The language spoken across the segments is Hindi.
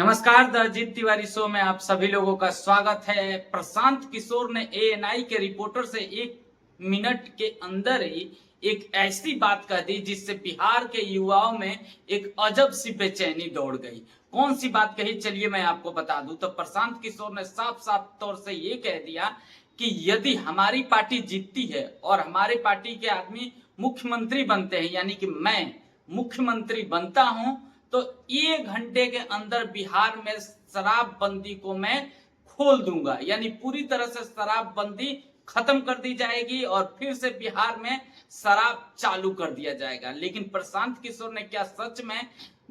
नमस्कार, द अजीत तिवारी शो में आप सभी लोगों का स्वागत है। प्रशांत किशोर ने एएनआई के रिपोर्टर से 1 मिनट के अंदर ही एक ऐसी बात कह दी जिससे बिहार के युवाओं में एक अजब सी बेचैनी दौड़ गई। कौन सी बात कही, चलिए मैं आपको बता दूं। तो प्रशांत किशोर ने साफ साफ तौर से ये कह दिया कि यदि हमारी पार्टी जीतती है और हमारी पार्टी के आदमी मुख्यमंत्री बनते हैं, यानी कि मैं मुख्यमंत्री बनता हूं, तो 1 घंटे के अंदर बिहार में शराबबंदी को मैं खोल दूंगा। यानी पूरी तरह से शराबबंदी खत्म कर दी जाएगी और फिर से बिहार में शराब चालू कर दिया जाएगा। लेकिन प्रशांत किशोर ने क्या सच में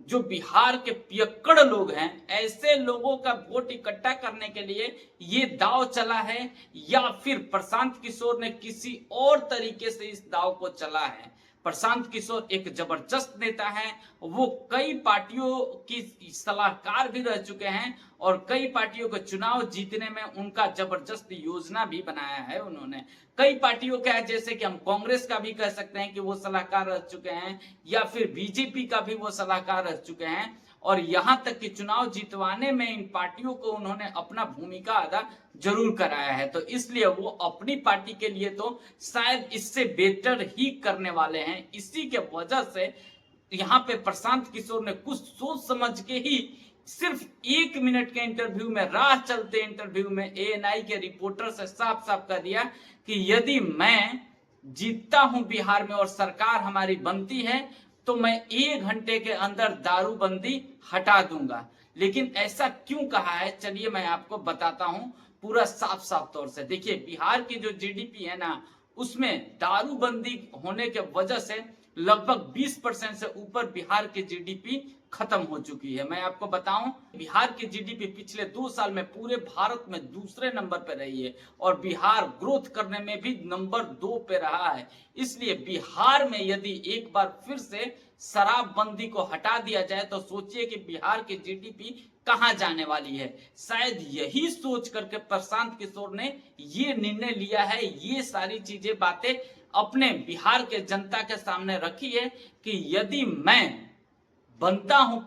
जो बिहार के पियक्कड़ लोग हैं, ऐसे लोगों का वोट इकट्ठा करने के लिए ये दाव चला है, या फिर प्रशांत किशोर ने किसी और तरीके से इस दाव को चला है? प्रशांत किशोर एक जबरदस्त नेता हैं। वो कई पार्टियों की सलाहकार भी रह चुके हैं और कई पार्टियों के चुनाव जीतने में उनका जबरदस्त योजना भी बनाया है उन्होंने। कई पार्टियों का है, जैसे कि हम कांग्रेस का भी कह सकते हैं कि वो सलाहकार रह चुके हैं, या फिर बीजेपी का भी वो सलाहकार रह चुके हैं। और यहां तक कि चुनाव जितवाने में इन पार्टियों को उन्होंने अपना भूमिका अदा जरूर कराया है। तो इसलिए वो अपनी पार्टी के लिए तो शायद इससे बेटर ही करने वाले हैं। इसी के वजह से यहाँ पे प्रशांत किशोर ने कुछ सोच समझ के ही सिर्फ 1 मिनट के इंटरव्यू में, राह चलते इंटरव्यू में, एएनआई के रिपोर्टर से साफ साफ कह दिया कि यदि मैं जीतता हूं बिहार में और सरकार हमारी बनती है, तो मैं 1 घंटे के अंदर दारूबंदी हटा दूंगा। लेकिन ऐसा क्यों कहा है, चलिए मैं आपको बताता हूं पूरा साफ साफ तौर से। देखिए, बिहार की जो जीडीपी है ना, उसमें दारूबंदी होने के वजह से लगभग 20% से ऊपर बिहार की जीडीपी खत्म हो चुकी है। मैं आपको बताऊं, बिहार की जीडीपी पिछले 2 साल में पूरे भारत में दूसरे नंबर पर रही है और बिहार ग्रोथ करने में भी नंबर 2 पे रहा है। इसलिए बिहार में यदि एक बार फिर से शराबबंदी को हटा दिया जाए तो सोचिए कि बिहार की जीडीपी कहां जाने वाली है। शायद यही सोच करके प्रशांत किशोर ने ये निर्णय लिया है, ये सारी चीजें बातें अपने बिहार के जनता के सामने रखी है कि यदि मैं बनता हूं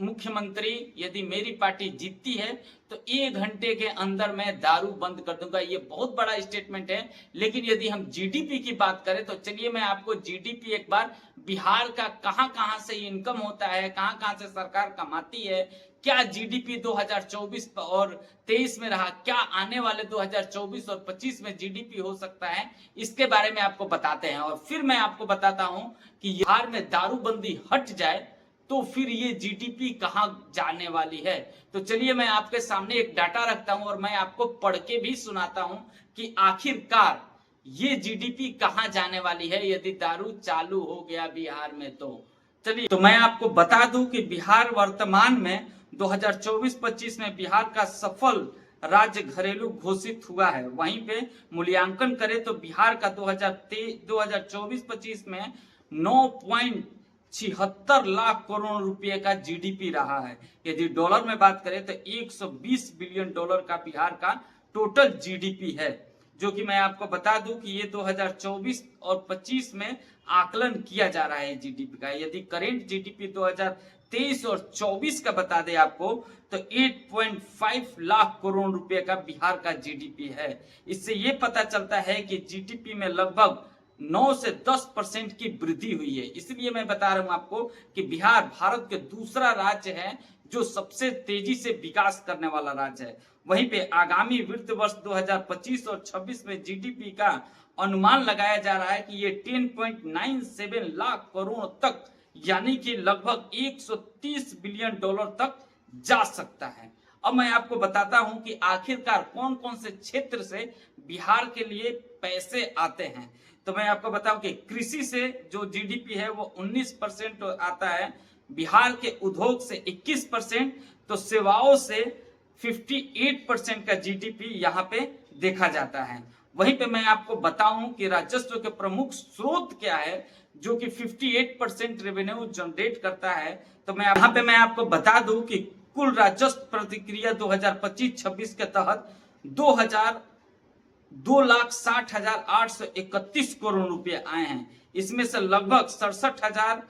मुख्यमंत्री, यदि मेरी पार्टी जीतती है, तो 1 घंटे के अंदर मैं दारू बंद कर दूंगा। ये बहुत बड़ा स्टेटमेंट है। लेकिन यदि हम जीडीपी की बात करें तो चलिए मैं आपको जीडीपी एक बार बिहार का कहां कहां से इनकम होता है, कहां कहां से सरकार कमाती है, क्या जीडीपी 2024 और 23 में रहा, क्या आने वाले 2024 और 25 में जीडीपी हो सकता है, इसके बारे में आपको बताते हैं। और फिर मैं आपको बताता हूं कि बिहार में दारूबंदी हट जाए तो फिर ये जीडीपी कहां जाने वाली है। तो चलिए मैं आपके सामने एक डाटा रखता हूं और मैं आपको पढ़ के भी सुनाता हूं कि आखिरकार ये जीडीपी कहां जाने वाली है यदि दारू चालू हो गया बिहार में। तो चलिए, तो मैं आपको बता दूं कि बिहार वर्तमान में 2024-25 में बिहार का सफल राज्य घरेलू घोषित हुआ है। वहीं पे मूल्यांकन करें तो बिहार का 2024-25 में 9.76 लाख करोड़ रुपए का जीडीपी रहा है। यदि डॉलर में बात करें तो 120 बिलियन डॉलर का बिहार का टोटल जीडीपी है, जो कि मैं आपको बता दूं कि ये 2024 और 25 में आकलन किया जा रहा है जीडीपी का। यदि करेंट जीडीपी 2023 और 24 का बता दे आपको, तो 8.5 लाख करोड़ रुपए का बिहार का जीडीपी है। इससे ये पता चलता है कि जीडीपी में लगभग 9 से 10% की वृद्धि हुई है। इसलिए मैं बता रहा हूं आपको कि बिहार भारत के दूसरा राज्य है जो सबसे तेजी से विकास करने वाला राज्य है। वहीं पे आगामी वित्त वर्ष 2025 और 26 में जीडीपी का अनुमान लगाया जा रहा है कि ये 10.97 लाख करोड़ तक, यानी कि लगभग 130 बिलियन डॉलर तक जा सकता है। अब मैं आपको बताता हूं कि आखिरकार कौन कौन से क्षेत्र से बिहार के लिए पैसे आते हैं। तो मैं आपको बताऊं कि कृषि से जो जीडीपी है वो 19% आता है, बिहार के उद्योग से 21%, तो सेवाओं से 58% का जीडीपी यहाँ पे देखा जाता है। वहीं पे मैं आपको बताऊं कि राजस्व के प्रमुख स्रोत क्या है, जो कि 58% रेवेन्यू जनरेट करता है। तो मैं यहाँ पे मैं आपको बता दूं कि कुल राजस्व प्रतिक्रिया 2025-26 के तहत 2,60,831 करोड़ रुपए आए हैं। इसमें से लगभग 67,000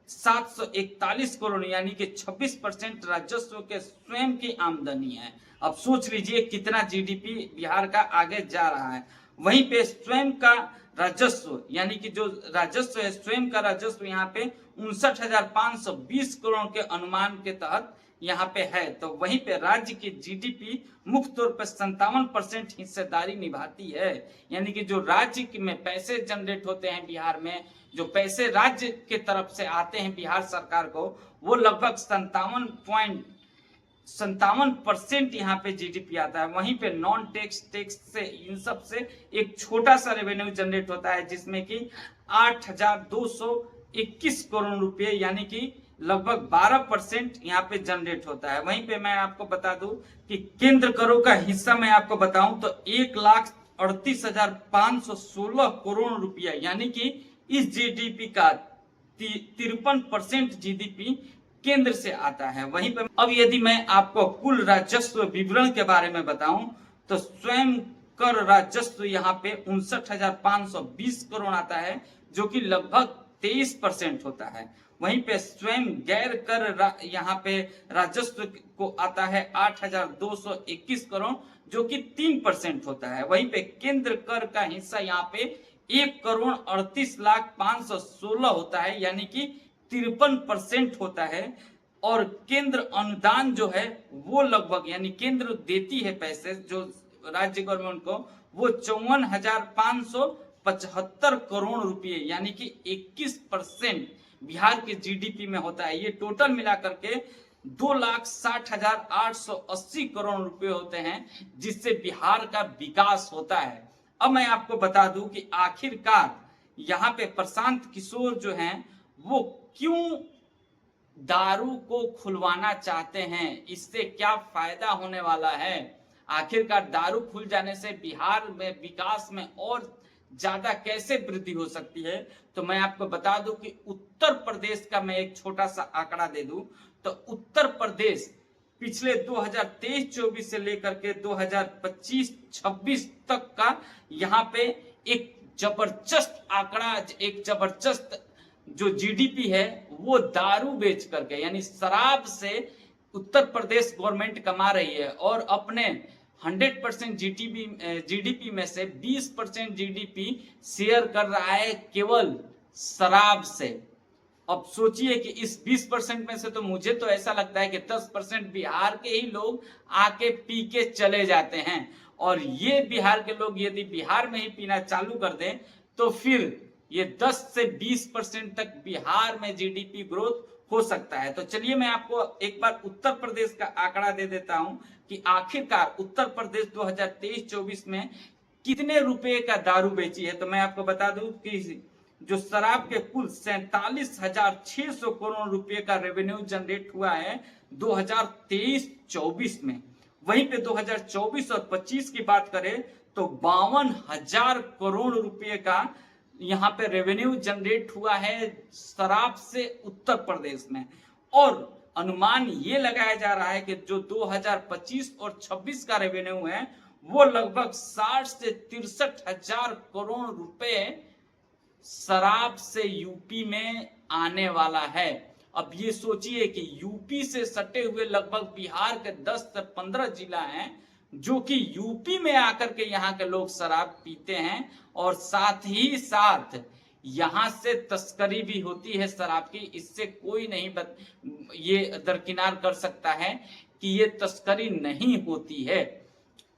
741 करोड़ यानी कि 26% राजस्व के स्वयं की आमदनी है। अब सोच लीजिए कितना जीडीपी बिहार का आगे जा रहा है। वहीं पे स्वयं का राजस्व यानी कि जो राजस्व है, स्वयं का राजस्व यहाँ पे 59,520 करोड़ के अनुमान के तहत यहाँ पे है। तो वहीं पे राज्य की जीडीपी मुख्य तौर पर 57% हिस्सेदारी निभाती है। यानी कि जो राज्य में पैसे जनरेट होते हैं बिहार में, जो पैसे राज्य के तरफ से आते हैं बिहार सरकार को, वो लगभग 57% यहाँ पे जीडीपी आता है। वहीं पे नॉन टैक्स से इन सब से एक छोटा सा रेवेन्यू जनरेट होता है जिसमें कि 8,221 करोड़ रुपए यानी कि लगभग 12% यहाँ पे जनरेट होता है। वहीं पे मैं आपको बता दूं कि केंद्र करों का हिस्सा मैं आपको बताऊं तो 1,38,516 करोड़ रुपया यानी कि इस जीडीपी का 53% जीडीपी केंद्र से आता है। वहीं पर अब यदि मैं आपको कुल राजस्व विवरण के बारे में बताऊं तो स्वयं कर राजस्व यहाँ पे 59,520 करोड़ आता है जो कि लगभग 23% होता है। वहीं पे स्वयं गैर कर यहाँ पे राजस्व को आता है 8,221 करोड़ जो कि 3% होता है। वहीं पे केंद्र कर का हिस्सा यहाँ पे 1,38,516 होता है यानी कि 53% होता है। और केंद्र अनुदान जो है वो लगभग यानी केंद्र देती है पैसे जो राज्य गवर्नमेंट को, वो 54,575 करोड़ रुपए यानी कि 21% बिहार के जीडीपी में होता है। ये टोटल मिलाकर के 2,60,880 करोड़ रुपए होते हैं जिससे बिहार का विकास होता है। अब मैं आपको बता दूं कि आखिरकार यहाँ पे प्रशांत किशोर जो हैं वो क्यों दारू को खुलवाना चाहते हैं, इससे क्या फायदा होने वाला है। आखिरकार दारू खुल जाने से बिहार में विकास में और ज्यादा कैसे वृद्धि हो सकती है। तो मैं आपको बता दूं कि उत्तर प्रदेश का मैं एक छोटा सा आंकड़ा दे दूं तो उत्तर प्रदेश पिछले 2023-24 से लेकर के 2025-26 तक का यहाँ पे एक जबरदस्त आंकड़ा, एक जबरदस्त जो जीडीपी है वो दारू बेच करके यानी शराब से उत्तर प्रदेश गवर्नमेंट कमा रही है और अपने 100% जीडीपी में से 20% जीडीपी शेयर कर रहा है केवल शराब से। अब सोचिए कि इस 20% में से तो मुझे तो ऐसा लगता है कि 10% बिहार के ही लोग आके पी के चले जाते हैं। और ये बिहार के लोग यदि बिहार में ही पीना चालू कर दें तो फिर ये 10 से 20% तक बिहार में जीडीपी ग्रोथ हो सकता है। तो चलिए मैं आपको एक बार उत्तर प्रदेश का आंकड़ा दे देता हूं कि आखिरकार उत्तर प्रदेश 2023-24 में कितने रुपए का दारू बेची है। तो मैं आपको बता दूं कि जो शराब के कुल 47,600 करोड़ रुपए का रेवेन्यू जनरेट हुआ है 2023-24 में। वहीं पे 2024 और 25 की बात करें तो 52,000 करोड़ रुपए का यहाँ पे रेवेन्यू जनरेट हुआ है शराब से उत्तर प्रदेश में। और अनुमान ये लगाया जा रहा है कि जो 2025 और 26 का रेवेन्यू है वो लगभग 60 से 63,000 करोड़ रुपए शराब से यूपी में आने वाला है। अब ये सोचिए कि यूपी से सटे हुए लगभग बिहार के 10 से 15 जिला हैं जो कि यूपी में आकर के यहाँ के लोग शराब पीते हैं और साथ ही साथ यहाँ से तस्करी भी होती है शराब की। इससे कोई नहीं ये दरकिनार कर सकता है कि ये तस्करी नहीं होती है।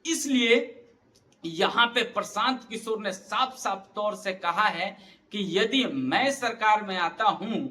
इसलिए यहाँ पे प्रशांत किशोर ने साफ साफ तौर से कहा है कि यदि मैं सरकार में आता हूं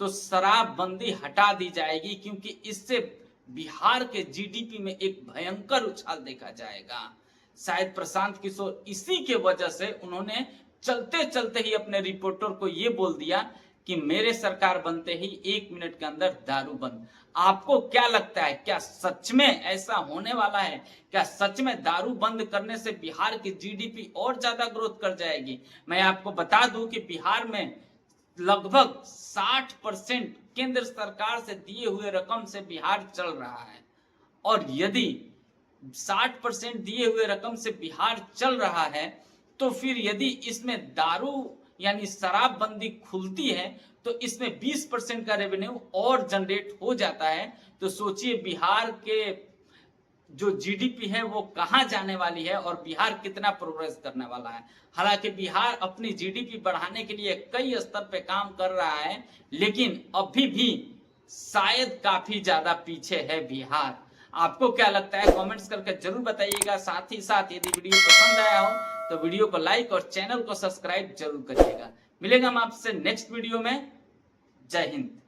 तो शराबबंदी हटा दी जाएगी क्योंकि इससे बिहार के जीडीपी में एक भयंकर उछाल देखा जाएगा। शायद प्रशांत किशोर इसी के वजह से उन्होंने चलते चलते ही अपने रिपोर्टर को यह बोल दिया कि मेरे सरकार बनते ही 1 मिनट के अंदर दारू बंद। आपको क्या लगता है, क्या सच में ऐसा होने वाला है? क्या सच में दारू बंद करने से बिहार की जीडीपी और ज्यादा ग्रोथ कर जाएगी? मैं आपको बता दूं कि बिहार में लगभग 60% केंद्र सरकार से दिए हुए रकम से बिहार चल रहा है। और यदि 60% दिए हुए रकम से बिहार चल रहा है तो फिर यदि इसमें दारू यानी शराबबंदी खुलती है तो इसमें 20% का रेवेन्यू और जनरेट हो जाता है। तो सोचिए बिहार के जो जीडीपी है वो कहां जाने वाली है और बिहार कितना प्रोग्रेस करने वाला है। हालांकि बिहार अपनी जीडीपी बढ़ाने के लिए कई स्तर पे काम कर रहा है, लेकिन अभी भी शायद काफी ज्यादा पीछे है बिहार। आपको क्या लगता है कमेंट्स करके जरूर बताइएगा। साथ ही साथ यदि वीडियो पसंद आया हो तो वीडियो को लाइक और चैनल को सब्सक्राइब जरूर करिएगा। मिलेगा हम आपसे नेक्स्ट वीडियो में। जय हिंद।